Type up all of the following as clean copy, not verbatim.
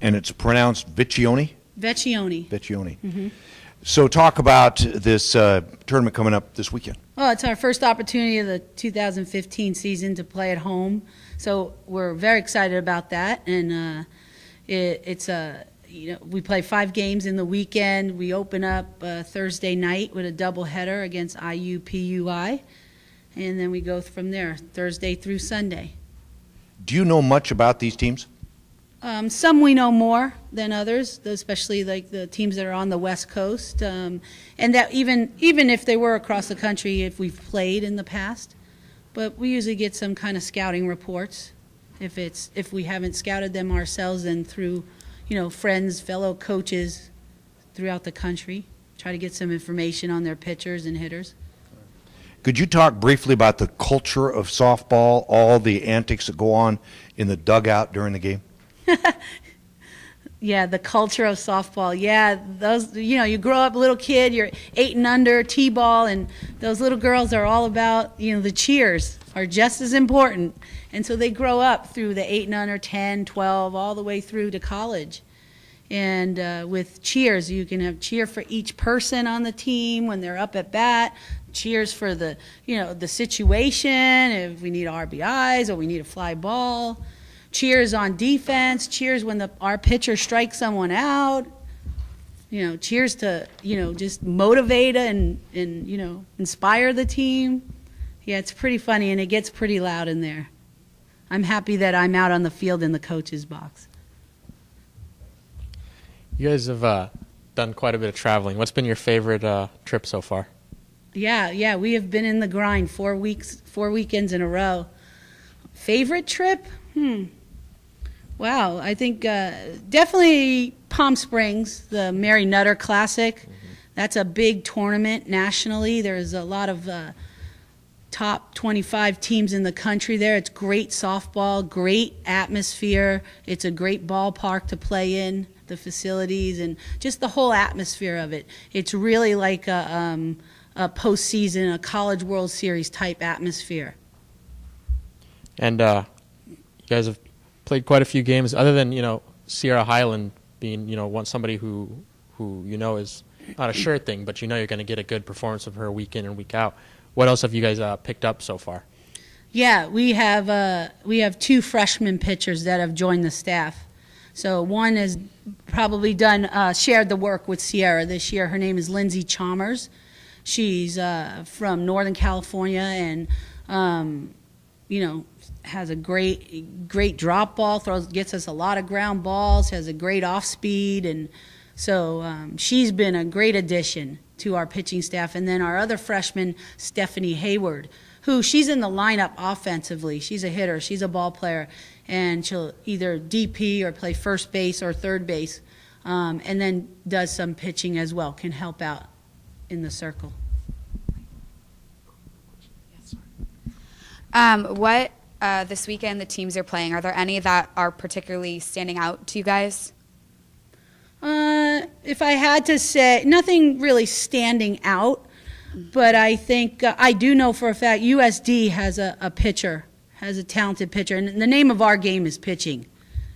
And it's pronounced Vecchione? Vecchione. Vecchione. Mm-hmm. So talk about this tournament coming up this weekend. Well, it's our first opportunity of the 2015 season to play at home, so we're very excited about that. And we play 5 games in the weekend. We open up Thursday night with a doubleheader against IUPUI, and then we go from there Thursday through Sunday. Do you know much about these teams? Some we know more than others, especially like the teams that are on the West Coast, and that even if they were across the country, if we've played in the past. But we usually get some kind of scouting reports. If we haven't scouted them ourselves, then through, friends, fellow coaches throughout the country, try to get some information on their pitchers and hitters. Could you talk briefly about the culture of softball, all the antics that go on in the dugout during the game? Yeah, the culture of softball. Yeah, those, you grow up a little kid, you're 8 and under, T-ball, and those little girls are all about, the cheers are just as important. And so they grow up through the 8 and under, 10, 12, all the way through to college. And with cheers, you can have cheer for each person on the team when they're up at bat, cheers for the, the situation, if we need RBIs or we need a fly ball. Cheers on defense, cheers when our pitcher strikes someone out, cheers to, just motivate and inspire the team. Yeah, it's pretty funny, and it gets pretty loud in there. I'm happy that I'm out on the field in the coach's box. You guys have done quite a bit of traveling. What's been your favorite trip so far? Yeah, we have been in the grind 4 weekends in a row. Favorite trip? Wow, I think definitely Palm Springs, the Mary Nutter Classic. Mm-hmm. That's a big tournament nationally. There's a lot of top 25 teams in the country there. It's great softball, great atmosphere. It's a great ballpark to play in, the facilities, and just the whole atmosphere of it. It's really like a postseason, a College World Series type atmosphere. And you guys have played quite a few games, other than Sierra Highland being somebody who is not a sure thing, but you're going to get a good performance of her week in and week out. What else have you guys picked up so far? Yeah, we have 2 freshman pitchers that have joined the staff. So one has probably shared the work with Sierra this year. Her name is Lindsay Chalmers. She's from Northern California, and has a great drop ball, gets us a lot of ground balls, has a great off speed, and so she's been a great addition to our pitching staff. And then our other freshman, Stephanie Hayward, she's in the lineup offensively. She's a hitter, she's a ball player, and she'll either DP or play first base or third base, and then does some pitching as well, can help out in the circle. What this weekend the teams are playing, are there any that are particularly standing out to you guys? If I had to say, nothing really standing out, but I think I do know for a fact USD has a pitcher, has a talented pitcher, and the name of our game is pitching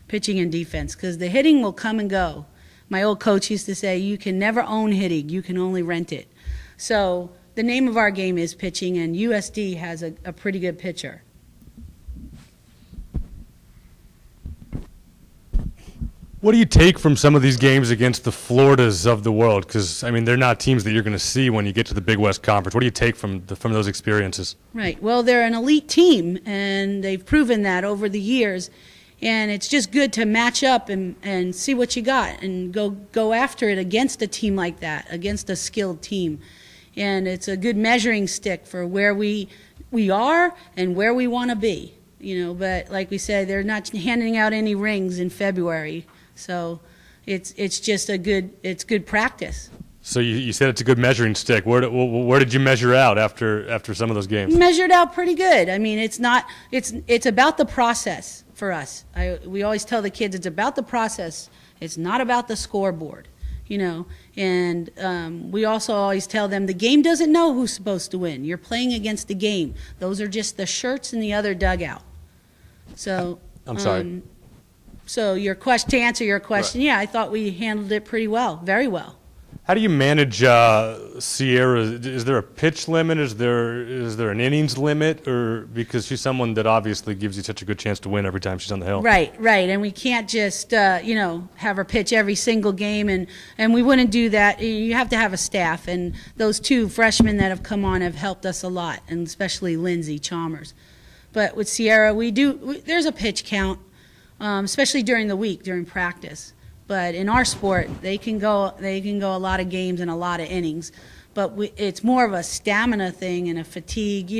and defense, because the hitting will come and go. My old coach used to say, you can never own hitting, you can only rent it. So the name of our game is pitching, and USD has a pretty good pitcher. What do you take from some of these games against the Floridas of the world? Because, they're not teams that you're going to see when you get to the Big West Conference. What do you take from those experiences? Right. Well, they're an elite team, and they've proven that over the years. And it's just good to match up and see what you got and go after it against a team like that, against a skilled team. And it's a good measuring stick for where we are and where we want to be. But like we said, they're not handing out any rings in February. So it's just good practice. So you said it's a good measuring stick. Where did you measure out after some of those games? Measured out pretty good. It's about the process for us. We always tell the kids it's about the process. It's not about the scoreboard, And we also always tell them the game doesn't know who's supposed to win. You're playing against the game. Those are just the shirts in the other dugout. So I'm sorry. So to answer your question, yeah, I thought we handled it pretty well, very well. How do you manage Sierra? Is there a pitch limit? Is there an innings limit? Or because she's someone that obviously gives you such a good chance to win every time she's on the hill. Right, and we can't just have her pitch every single game, and we wouldn't do that. You have to have a staff, and those 2 freshmen that have come on have helped us a lot, and especially Lindsay Chalmers. But with Sierra, there's a pitch count, especially during the week, during practice. But in our sport, they can go a lot of games and a lot of innings. But it's more of a stamina thing and a fatigue,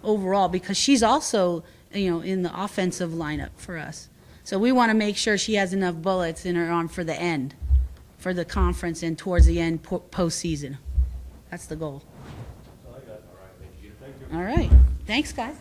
overall, because she's also, in the offensive lineup for us. So we want to make sure she has enough bullets in her arm for the end, for the conference and towards the end postseason. That's the goal. All right. Thanks, guys.